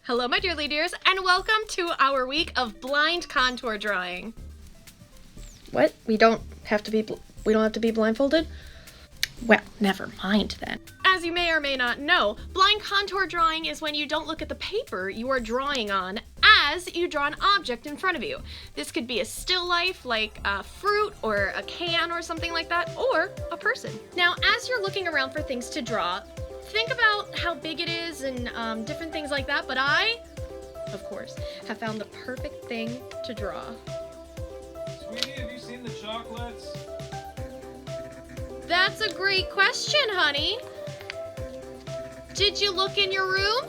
Hello, my dearly dears, and welcome to our week of blind contour drawing. What? We don't have to be blindfolded? Well, never mind then. As you may or may not know, blind contour drawing is when you don't look at the paper you are drawing on as you draw an object in front of you. This could be a still life like a fruit or a can or something like that, or a person. Now, as you're looking around for things to draw, think about how big it is and different things like that, but I, of course, have found the perfect thing to draw. Sweetie, have you seen the chocolates? That's a great question, honey. Did you look in your room?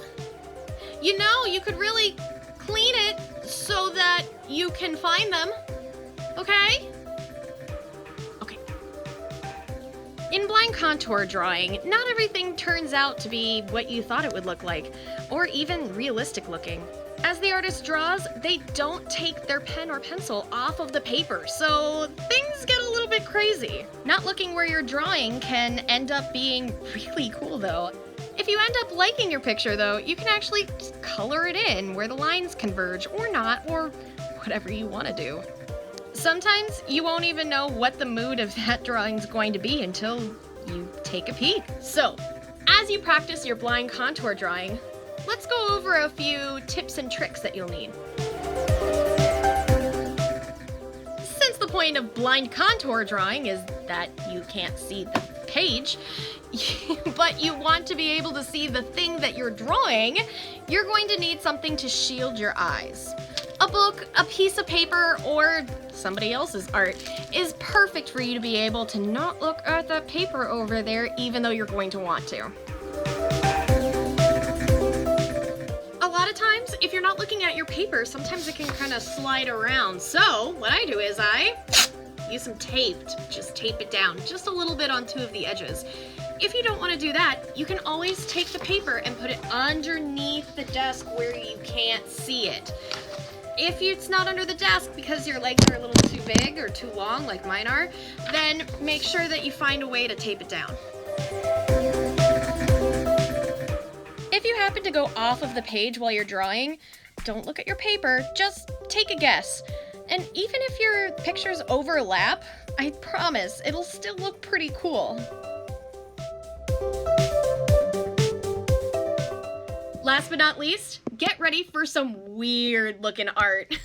You know, you could really clean it so that you can find them, okay? Okay. In blind contour drawing, not everything turns out to be what you thought it would look like, or even realistic looking. As the artist draws, they don't take their pen or pencil off of the paper, so things get a little bit crazy. Not looking where you're drawing can end up being really cool though. If you end up liking your picture though, you can actually just color it in where the lines converge or not, or whatever you want to do. Sometimes you won't even know what the mood of that drawing's going to be until you take a peek. So, as you practice your blind contour drawing, let's go over a few tips and tricks that you'll need. Since the point of blind contour drawing is that you can't see the page, but you want to be able to see the thing that you're drawing, you're going to need something to shield your eyes. A book, a piece of paper, or somebody else's art is perfect for you to be able to not look at that paper over there even though you're going to want to. A lot of times, if you're not looking at your paper, sometimes it can kind of slide around. So what I do is I use some tape to just tape it down just a little bit on two of the edges. If you don't want to do that, you can always take the paper and put it underneath the desk where you can't see it. If it's not under the desk because your legs are a little too big or too long like mine are, then make sure that you find a way to tape it down. If you happen to go off of the page while you're drawing, don't look at your paper, just take a guess. And even if your pictures overlap, I promise it'll still look pretty cool. Last but not least, get ready for some weird looking art.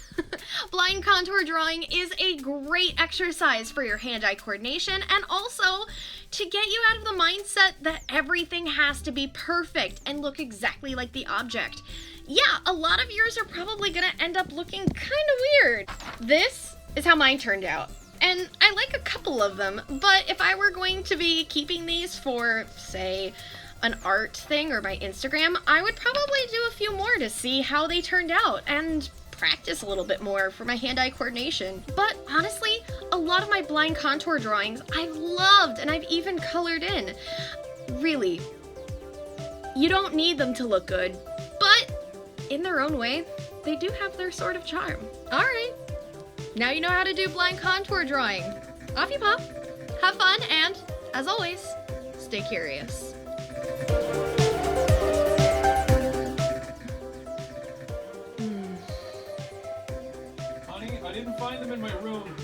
Blind contour drawing is a great exercise for your hand-eye coordination and also to get you out of the mindset that everything has to be perfect and look exactly like the object. Yeah, a lot of yours are probably gonna end up looking kind of weird. This is how mine turned out. And I like a couple of them, but if I were going to be keeping these for, say, an art thing or my Instagram, I would probably do a few more to see how they turned out and practice a little bit more for my hand-eye coordination. But honestly, a lot of my blind contour drawings I've loved and I've even colored in. Really, you don't need them to look good, but in their own way, they do have their sort of charm. All right, now you know how to do blind contour drawing. Off you pop, have fun, and as always, stay curious. Honey, I didn't find them in my room.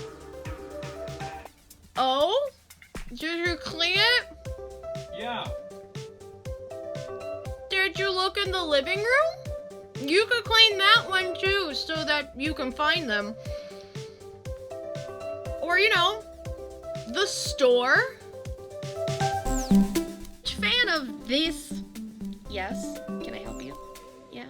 Oh? Did you clean it? Yeah. Did you look in the living room? You could clean that one too so that you can find them. Or, you know, the store. Fan of this? Yes. Can I help you? Yeah.